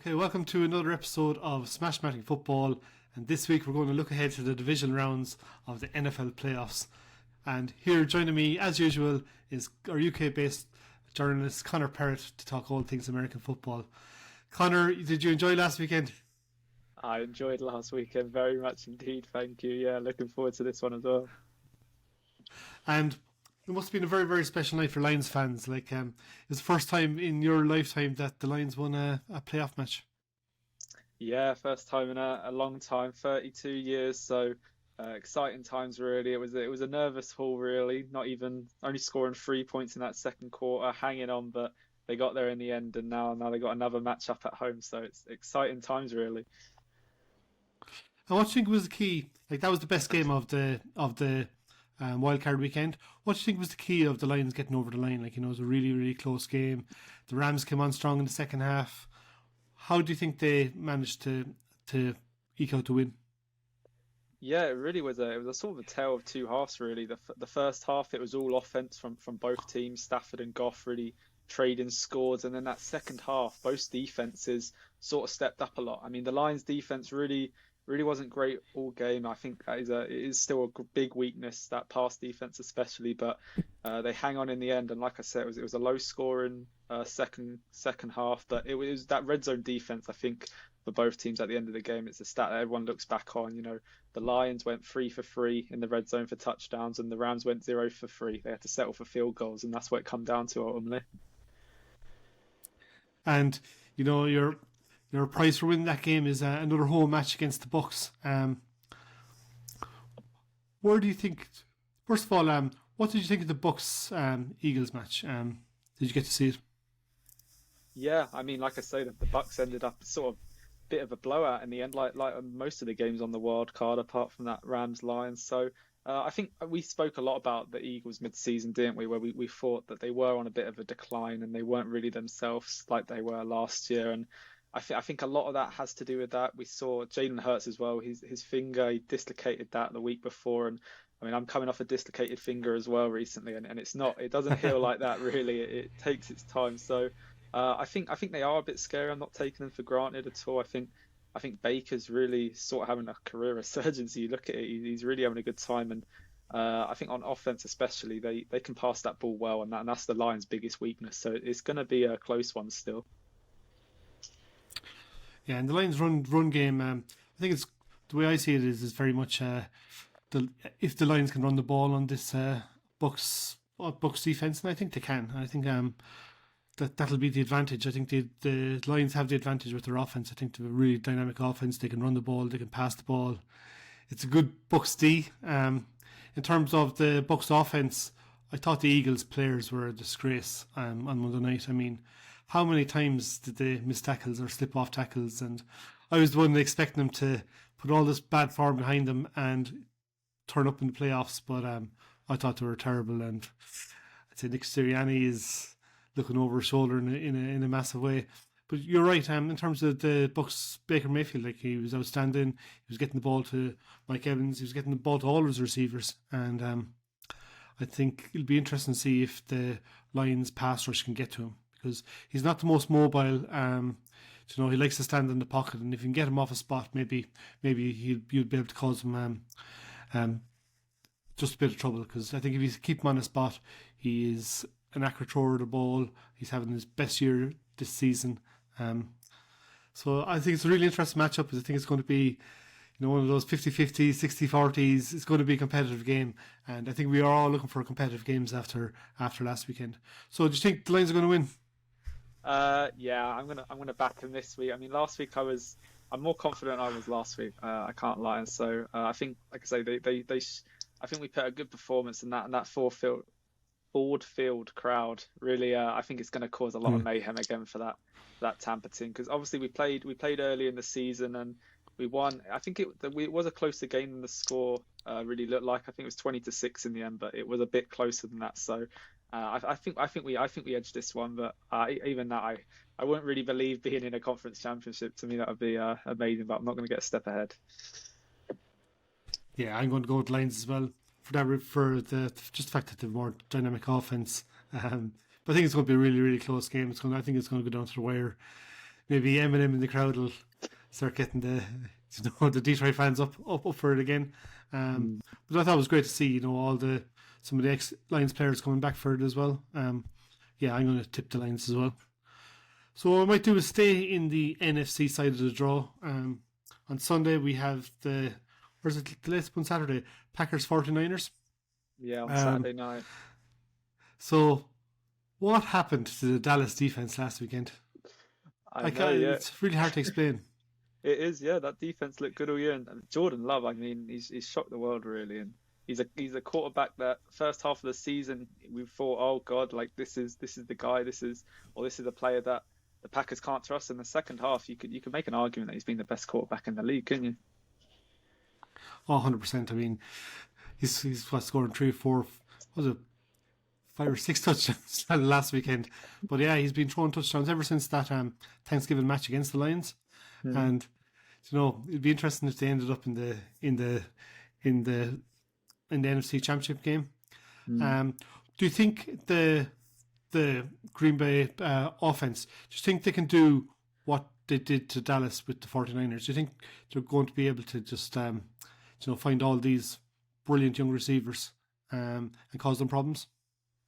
Okay, welcome to another episode of Smashmatic Football, and this week we're going to look ahead to the division rounds of the NFL playoffs. And here joining me, as usual, is our UK-based journalist Conor Perrott to talk all things American football. Conor, did you enjoy last weekend? I enjoyed last weekend very much indeed, thank you. Yeah, looking forward to this one as well. And it must have been a very, very special night for Lions fans. It was the first time in your lifetime that the Lions won a playoff match. Yeah, first time in a long time, 32 years. So exciting times really. It was a nervous haul really. Not even only scoring 3 points in that second quarter, hanging on, but they got there in the end, and now they got another match up at home. So it's exciting times really. And what do you think was the key? Like that was the best game of the wildcard weekend. What do you think was the key of the Lions getting over the line? It was a really, really close game. The Rams came on strong in the second half. How do you think they managed to eke out the win? Yeah, it really was a sort of a tale of two halves really. The first half it was all offense from both teams. Stafford and Goff really trading scores, and then that second half, both defenses sort of stepped up a lot. I mean, the Lions defense really wasn't great all game. I think it is still a big weakness, that pass defense especially, but they hang on in the end. And like I said, it was a low scoring second half, but it was that red zone defense. I think for both teams at the end of the game, it's a stat that everyone looks back on. The Lions went 3 for 3 in the red zone for touchdowns, and the Rams went 0 for 3. They had to settle for field goals, and that's what it come down to ultimately. And your prize for winning that game is another home match against the Bucs. Where do you think? First of all, what did you think of the Bucs Eagles match? Did you get to see it? Yeah, I mean, like I say, the Bucks ended up sort of bit of a blowout in the end, like most of the games on the wild card, apart from that Rams Lions. So I think we spoke a lot about the Eagles mid-season, didn't we? Where we thought that they were on a bit of a decline and they weren't really themselves like they were last year. And I think a lot of that has to do with that. We saw Jalen Hurts as well. His finger, he dislocated that the week before, and I mean, I'm coming off a dislocated finger as well recently, and it doesn't heal like that really. It takes its time. So I think they are a bit scary. I'm not taking them for granted at all. I think Baker's really sort of having a career resurgence. You look at it, he's really having a good time, and I think on offense especially, they can pass that ball well, and that's the Lions' biggest weakness. So it's going to be a close one still. Yeah, and the Lions run game. I think it's the way I see it is very much if the Lions can run the ball on this Bucs defense, and I think they can. I think that'll be the advantage. I think the Lions have the advantage with their offense. I think they're a really dynamic offense. They can run the ball. They can pass the ball. It's a good Bucs D. In terms of the Bucs offense, I thought the Eagles players were a disgrace on Monday night. I mean, how many times did they miss tackles or slip off tackles? And I was the one expecting them to put all this bad form behind them and turn up in the playoffs, but I thought they were terrible. And I'd say Nick Sirianni is looking over his shoulder in a massive way. But you're right. In terms of the Bucs, Baker Mayfield, he was outstanding. He was getting the ball to Mike Evans. He was getting the ball to all his receivers, and I think it'll be interesting to see if the Lions pass rush can get to him, because he's not the most mobile. He likes to stand in the pocket, and if you can get him off a spot, maybe you'll be able to cause him just a bit of trouble. Because I think if you keep him on a spot, he is an accurate thrower of the ball. He's having his best year this season. So I think it's a really interesting matchup, because I think it's going to be one of those 50-50, 60-40s. It's going to be a competitive game, and I think we are all looking for competitive games after last weekend. So do you think the Lions are going to win? Yeah, I'm gonna back them this week. I mean, last week I'm more confident I was last week. I can't lie, and so I think, like I say, I think we put a good performance in that, and that Ford Field crowd really. I think it's going to cause a lot of mayhem again for that Tampa team, because obviously we played early in the season and we won. I think it was a closer game than the score really looked like. I think it was 20-6 in the end, but it was a bit closer than that. So I think we edged this one, but even that I wouldn't really believe being in a conference championship. To me, that would be amazing, but I'm not going to get a step ahead. Yeah, I'm going to go with Lions as well for the fact that they've more dynamic offense. But I think it's going to be a really, really close game. I think it's going to go down to the wire. maybe Eminem in the crowd will start getting the Detroit fans up for it again. But I thought it was great to see some of the ex-Lions players coming back for it as well. Yeah, I'm going to tip the Lions as well. So what I might do is stay in the NFC side of the draw. On Sunday we have the latest one Saturday, Packers 49ers. Yeah, on Saturday night. So what happened to the Dallas defense last weekend? I know, yeah. It's really hard to explain. It is, yeah. That defense looked good all year, and Jordan Love. I mean, he's shocked the world really, and he's a quarterback that first half of the season we thought, oh god, like this is the guy, this is a player that the Packers can't trust. In the second half, you could make an argument that he's been the best quarterback in the league, couldn't you? Oh, 100%. I mean, he's scoring 3 or 4, was it 5 or 6 touchdowns last weekend? But yeah, he's been throwing touchdowns ever since that Thanksgiving match against the Lions, and it'd be interesting if they ended up in the NFC Championship game. Do you think the Green Bay offense, do you think they can do what they did to Dallas with the 49ers? Do you think they're going to be able to just find all these brilliant young receivers and cause them problems?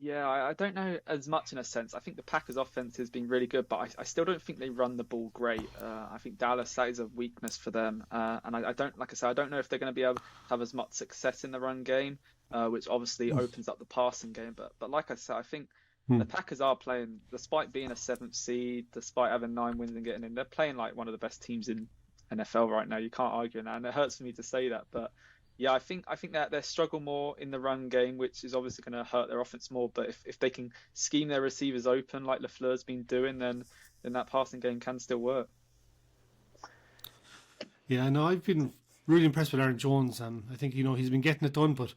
Yeah, I don't know as much in a sense. I think the Packers' offense has been really good, but I still don't think they run the ball great. I think Dallas, that is a weakness for them. And I don't, like I said, I don't know if they're going to be able to have as much success in the run game, which obviously opens up the passing game. But like I said, I think the Packers are playing, despite being a 7th seed, despite having 9 wins and getting in, they're playing like one of the best teams in NFL right now. You can't argue in that, and it hurts for me to say that, but yeah, I think that they struggle more in the run game, which is obviously going to hurt their offense more. But if they can scheme their receivers open like LaFleur's been doing, then that passing game can still work. Yeah, no, I've been really impressed with Aaron Jones. I think he's been getting it done, but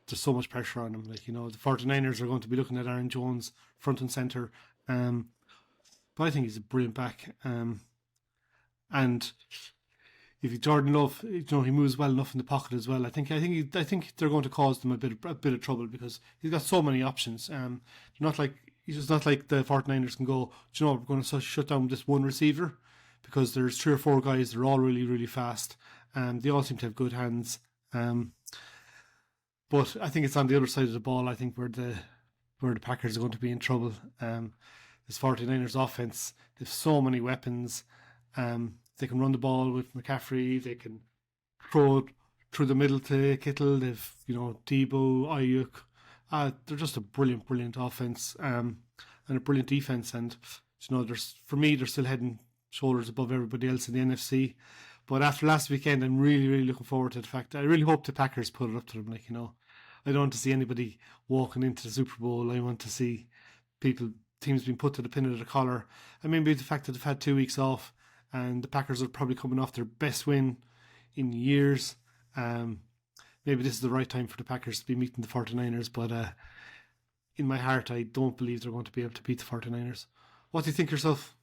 there's so much pressure on him. Like the 49ers are going to be looking at Aaron Jones front and center. But I think he's a brilliant back. And if Jordan Love, he moves well enough in the pocket as well. I think they're going to cause them a bit of trouble because he's got so many options. He's just not like the 49ers can go, we're going to shut down this one receiver, because there's 3 or 4 guys. They're all really, really fast. They all seem to have good hands. But I think it's on the other side of the ball, I think, where the Packers are going to be in trouble. This 49ers offense, they have so many weapons. They can run the ball with McCaffrey. They can throw through the middle to Kittle. They've, Debo, Ayuk. They're just a brilliant, brilliant offense and a brilliant defense. And, for me, they're still head and shoulders above everybody else in the NFC. But after last weekend, I'm really, really looking forward to the fact. I really hope the Packers put it up to them. I don't want to see anybody walking into the Super Bowl. I want to see teams being put to the pin of the collar. I mean, maybe the fact that they've had 2 weeks off, and the Packers are probably coming off their best win in years. Maybe this is the right time for the Packers to be meeting the 49ers, but in my heart, I don't believe they're going to be able to beat the 49ers. What do you think yourself?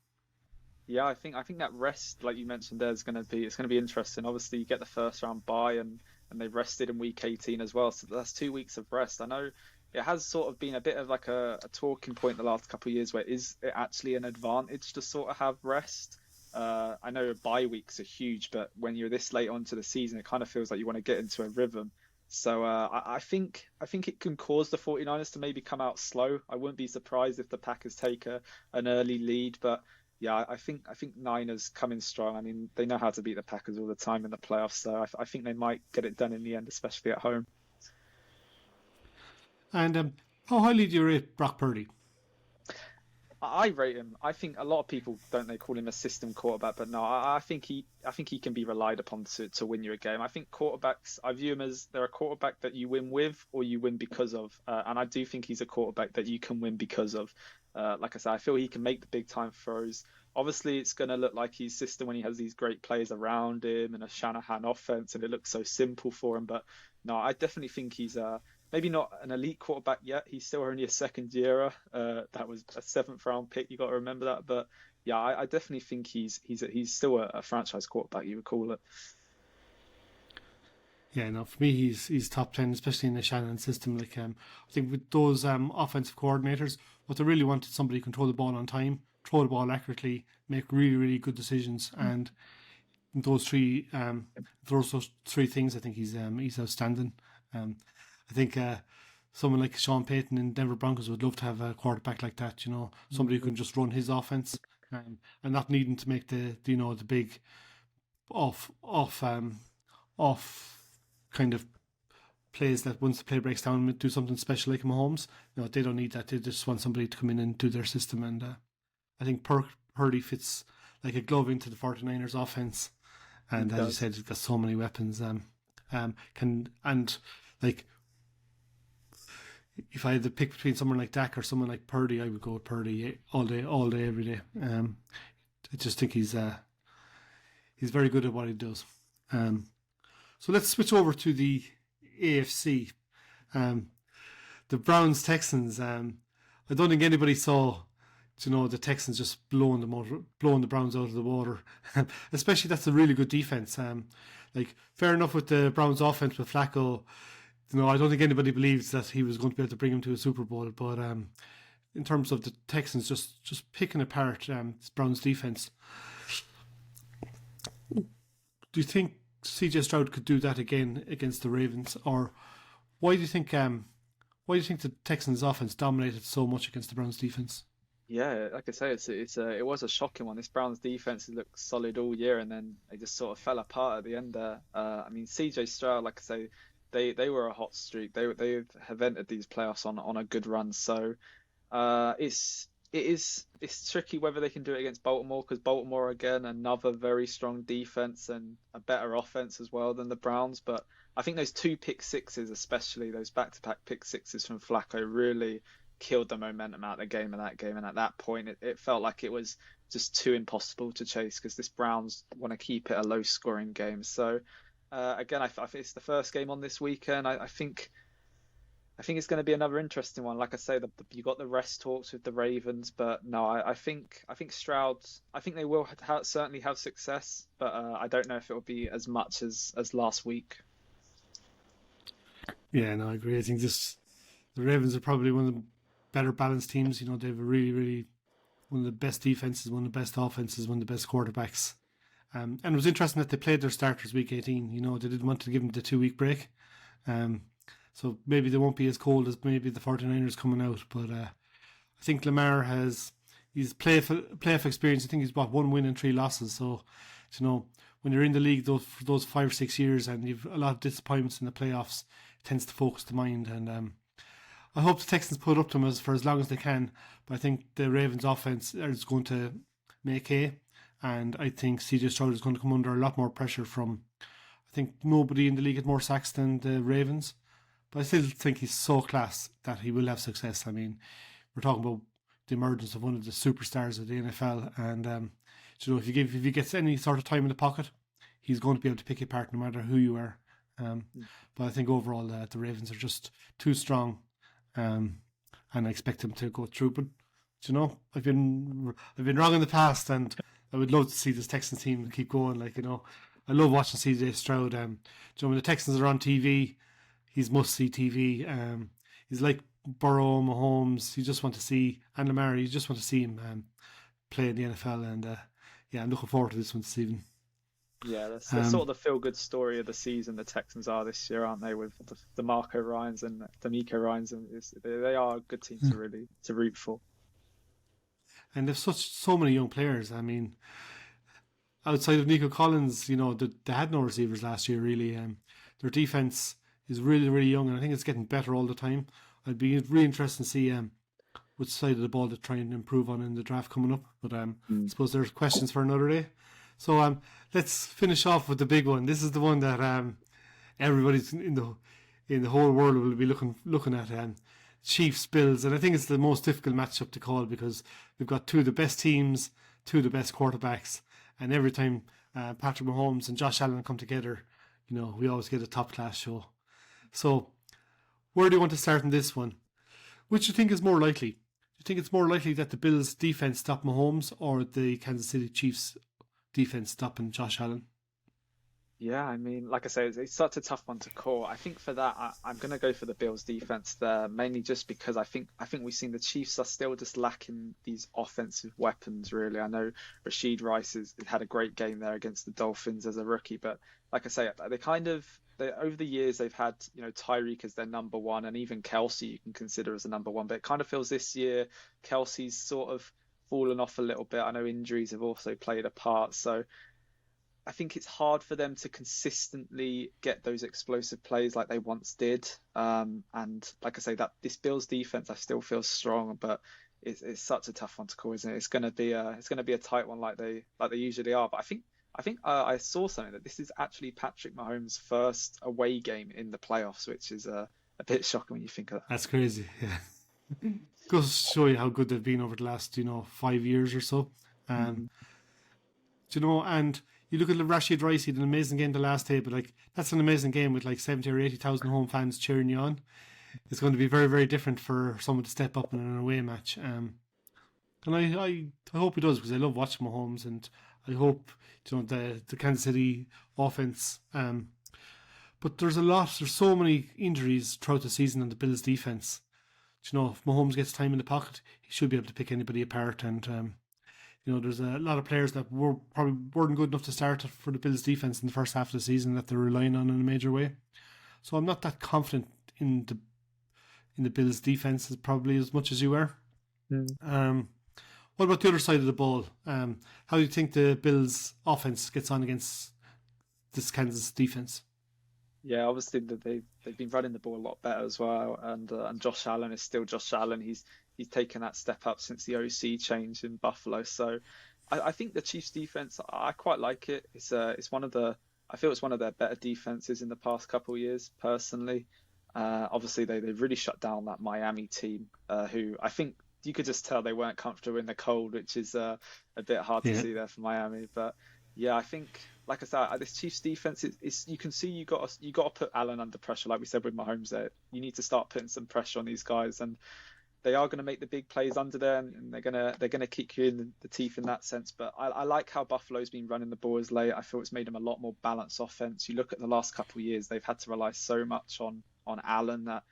Yeah, I think that rest, like you mentioned there, it's going to be interesting. Obviously, you get the first round bye, and they rested in week 18 as well, so that's 2 weeks of rest. I know it has sort of been a bit of like a talking point the last couple of years, where is it actually an advantage to sort of have rest? I know bye weeks are huge, but when you're this late onto the season, it kind of feels like you want to get into a rhythm. So I think it can cause the 49ers to maybe come out slow. I wouldn't be surprised if the Packers take an early lead, but yeah, I think Niners come in strong. I mean, they know how to beat the Packers all the time in the playoffs, so I think they might get it done in the end, especially at home. And how highly do you rate Brock Purdy? I rate him. I think a lot of people don't they call him a system quarterback, but no, I think he can be relied upon to win you a game. I think quarterbacks, I view him as they're a quarterback that you win with or you win because of, and I do think he's a quarterback that you can win because of. Like I said, I feel he can make the big time throws. Obviously, it's going to look like his system when he has these great players around him and a Shanahan offense, and it looks so simple for him. But no, I definitely think he's maybe not an elite quarterback yet. He's still only a second yearer. That was a 7th round pick. You got to remember that. But yeah, I definitely think he's still a franchise quarterback, you would call it. Yeah, no, for me, he's top 10, especially in the Shanahan system. I think with those offensive coordinators, what they really want is somebody who can throw the ball on time, throw the ball accurately, make really, really good decisions, and those three things, I think he's outstanding. I think someone like Sean Payton in Denver Broncos would love to have a quarterback like that. Somebody who can just run his offense, and not needing to make the big off kind of plays that once the play breaks down do something special like Mahomes. They don't need that. They just want somebody to come in and do their system, and I think Purdy fits like a glove into the 49ers offense. And as you said, he's got so many weapons. If I had to pick between someone like Dak or someone like Purdy, I would go with Purdy all day, every day. I just think he's very good at what he does. So let's switch over to the AFC. The Browns Texans. I don't think anybody saw, the Texans just blowing the Browns out of the water. Especially that's a really good defense. Fair enough with the Browns offense with Flacco. I don't think anybody believes that he was going to be able to bring him to a Super Bowl. But in terms of the Texans just picking apart this Browns defense, do you think CJ Stroud could do that again against the Ravens, or why do you think the Texans offense dominated so much against the Browns defense? Yeah, like I say, it was a shocking one. This Browns defense has looked solid all year, and then they just sort of fell apart at the end there. CJ Stroud, like I say, they were a hot streak. They have entered these playoffs on a good run. So it's tricky whether they can do it against Baltimore, because Baltimore, again, another very strong defense and a better offense as well than the Browns. But I think those two pick sixes, especially those back-to-back pick sixes from Flacco, really killed the momentum out of the game in that game. And at that point, it felt like it was just too impossible to chase, because this Browns want to keep it a low-scoring game. So again, I think it's the first game on this weekend. I think it's going to be another interesting one. Like I say, you got the rest talks with the Ravens, but no, I think Stroud. I think they will certainly have success, but I don't know if it will be as much as last week. Yeah, no, I agree. I think the Ravens are probably one of the better balanced teams. They have a really, really one of the best defenses, one of the best offenses, one of the best quarterbacks. And it was interesting that they played their starters week 18. They didn't want to give them the 2-week break. So maybe they won't be as cold as maybe the 49ers coming out. But I think Lamar he's playoff experience. I think he's got 1 win and 3 losses. So, when you're in the league for those 5 or 6 years and you've a lot of disappointments in the playoffs, it tends to focus the mind. And I hope the Texans put up to them for as long as they can. But I think the Ravens offense is going to make hay. And I think CJ Stroud is going to come under a lot more pressure from, I think nobody in the league had more sacks than the Ravens. But I still think he's so class that he will have success. I mean, we're talking about the emergence of one of the superstars of the NFL. And, if he gets any sort of time in the pocket, he's going to be able to pick you apart no matter who you are. But I think overall the Ravens are just too strong. And I expect him to go through. But, I've been wrong in the past, and I would love to see this Texans team keep going. I love watching CJ Stroud. When the Texans are on TV, he's must-see TV. He's like Burrow, Mahomes. You just want to see, and Lamar, you just want to see him play in the NFL. And I'm looking forward to this one this evening. Yeah, that's sort of the feel-good story of the season the Texans are this year, aren't they? With the Marco Ryans and D'Amico Ryans, and they are a good team to root for. And there's so many young players. I mean, outside of Nico Collins, they had no receivers last year, really. Their defense is really, really young, and I think it's getting better all the time. I'd be really interested to see which side of the ball to try and improve on in the draft coming up. But I suppose there's questions for another day. So let's finish off with the big one. This is the one that everybody's in the whole world will be looking at. Chiefs Bills, and I think it's the most difficult matchup to call because we've got two of the best teams, two of the best quarterbacks, and every time Patrick Mahomes and Josh Allen come together, we always get a top class show. So where do you want to start in this one? Which do you think is more likely? Do you think it's more likely that the Bills defense stop Mahomes or the Kansas City Chiefs defense stopping Josh Allen? Yeah, I mean, like I say, it's such a tough one to call. I think for that, I'm going to go for the Bills defense there, mainly just because I think we've seen the Chiefs are still just lacking these offensive weapons. Really, I know Rashid Rice has had a great game there against the Dolphins as a rookie, but like I say, they over the years they've had Tyreek as their number one, and even Kelsey you can consider as a number one. But it kind of feels this year Kelsey's sort of fallen off a little bit. I know injuries have also played a part, so. I think it's hard for them to consistently get those explosive plays like they once did. And like I say, that this Bills defense I still feel strong, but it's such a tough one to call, isn't it? It's gonna be a tight one like they usually are. But I think I saw something that this is actually Patrick Mahomes' first away game in the playoffs, which is a bit shocking when you think of that. That's crazy. Yeah, goes to show you how good they've been over the last 5 years or so. Mhm. And and you look at Rashid Rice, he had an amazing game the last day, but like that's an amazing game with like 70 or 80,000 home fans cheering you on. It's going to be very, very different for someone to step up in an away match. And I hope he does, because I love watching Mahomes, and I hope the Kansas City offense. But there's so many injuries throughout the season on the Bills defense. If Mahomes gets time in the pocket, he should be able to pick anybody apart. And there's a lot of players that probably weren't good enough to start for the Bills defense in the first half of the season that they're relying on in a major way. So I'm not that confident in the Bills defense probably as much as you are. Mm. Um, what about the other side of the ball? How do you think the Bills offense gets on against this Kansas defense? Yeah, obviously they've been running the ball a lot better as well, and Josh Allen is still Josh Allen. He's taken that step up since the OC change in Buffalo. So I think the Chiefs defense, I quite like it. It's one of the I feel it's one of their better defenses in the past couple of years personally. Obviously they've really shut down that Miami team, who I think you could just tell they weren't comfortable in the cold, which is a bit hard to Yeah, see there for Miami. But yeah, I think like I said, this Chiefs defense is you can see you got to put Allen under pressure, like we said with Mahomes. There, you need to start putting some pressure on these guys, and they are going to make the big plays under there, and they're gonna kick you in the teeth in that sense. But I like how Buffalo's been running the ball as late. I feel it's made them a lot more balanced offense. You look at the last couple of years, they've had to rely so much on Allen that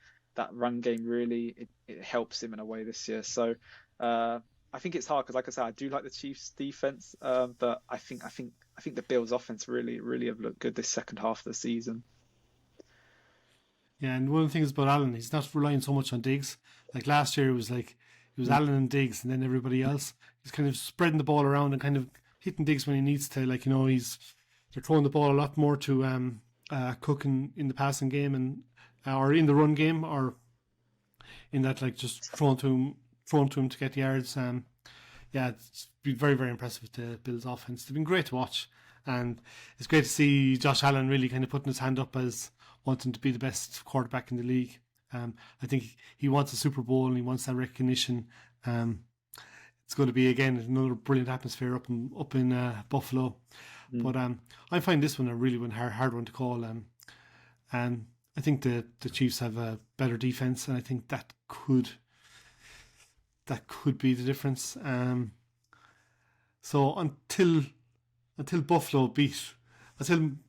run game really it helps him in a way this year. So I think it's hard because, like I said, I do like the Chiefs defense, but I think the Bills offense really have looked good this second half of the season. yeah. And one of the things about Allen, he's not relying so much on Diggs. Like last year, it was Allen and Diggs, and then everybody else. He's kind of spreading the ball around and kind of hitting Diggs when he needs to. Like they're throwing the ball a lot more to Cook in the passing game, and or in the run game, or in that like just thrown to him to get yards. Yeah, it's been very, very impressive with the Bills offense. They've been great to watch, and it's great to see Josh Allen really kind of putting his hand up as wanting to be the best quarterback in the league. I think he wants a Super Bowl and he wants that recognition. Um, it's going to be again another brilliant atmosphere up in Buffalo. Mm. But I find this one a really hard one to call. And I think the Chiefs have a better defense, and I think that could be the difference. So until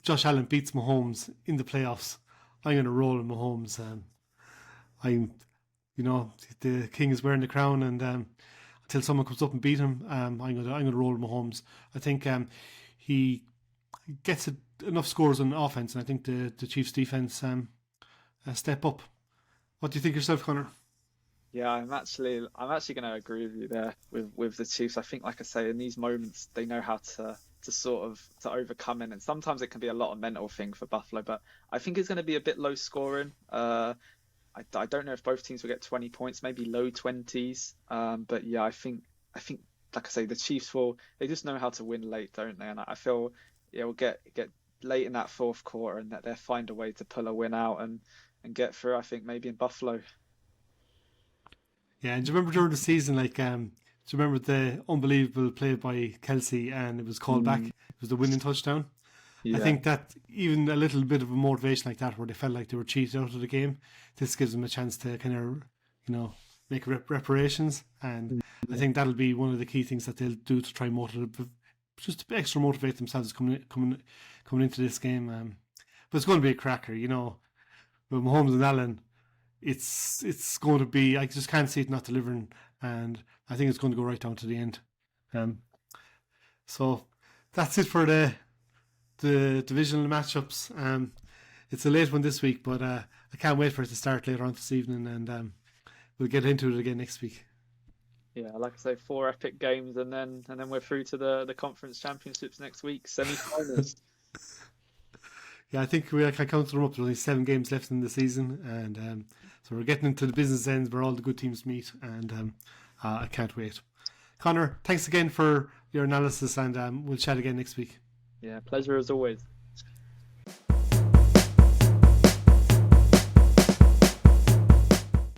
Josh Allen beats Mahomes in the playoffs, I'm going to roll in Mahomes. I'm, the king is wearing the crown, and until someone comes up and beat him, I'm going to roll in Mahomes. I think he gets enough scores on offense, and I think the Chiefs defense step up. What do you think yourself, Conor? Yeah, I'm actually going to agree with you there with the Chiefs. I think, like I say, in these moments they know how to sort of to overcome it, and sometimes it can be a lot of mental thing for Buffalo. But I think it's going to be a bit low scoring. I don't know if both teams will get 20 points, maybe low 20s. But yeah, I think like I say, the Chiefs they just know how to win late, don't they? And I feel we'll get late in that fourth quarter, and that they'll find a way to pull a win out and get through. I think maybe in Buffalo. Yeah, and do you remember during the season, like, do you remember the unbelievable play by Kelsey, and it was called back? Mm, It was the winning touchdown. I yeah. think that even a little bit of a motivation like that, where they felt like they were cheated out of the game, this gives them a chance to kind of, make reparations. And I think that'll be one of the key things that they'll do to try and just to extra motivate themselves coming into this game. But it's going to be a cracker, you know. With Mahomes and Allen, it's going to be. I just can't see it not delivering, and I think it's going to go right down to the end. So that's it for the divisional matchups. It's a late one this week, but I can't wait for it to start later on this evening, and we'll get into it again next week. Yeah, like I say, 4 epic games, and then we're through to the conference championships next week, semi-finals. Yeah, I think I counted them up. There's only 7 games left in the season, and so we're getting into the business ends where all the good teams meet, and I can't wait. Conor, thanks again for your analysis, and we'll chat again next week. Yeah, pleasure as always.